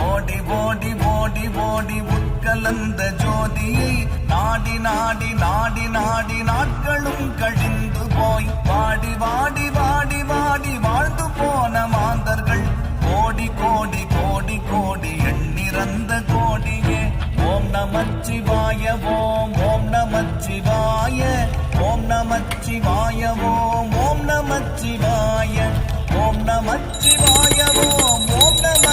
ஓடி ஓடி ஓடி ஓடி உட்கலந்த ஜோதியை நாடி நாடி நாடி நாடி நாட்களும் கழிந்து போய் வாடி வாடி வாடி வாடி வாழ்ந்து போன மாந்தர்கள் கோடி கோடி கோடி கோடி எண்ணிறந்த கோடியே. ஓம் நமச்சிவாய ஓம் ஓம் நமச்சிவாய ஓம் நமச்சிவாய ஓம் ஓம் நமச்சிவாய ஓம் நமச்சிவாய ஓம் ஓம் நம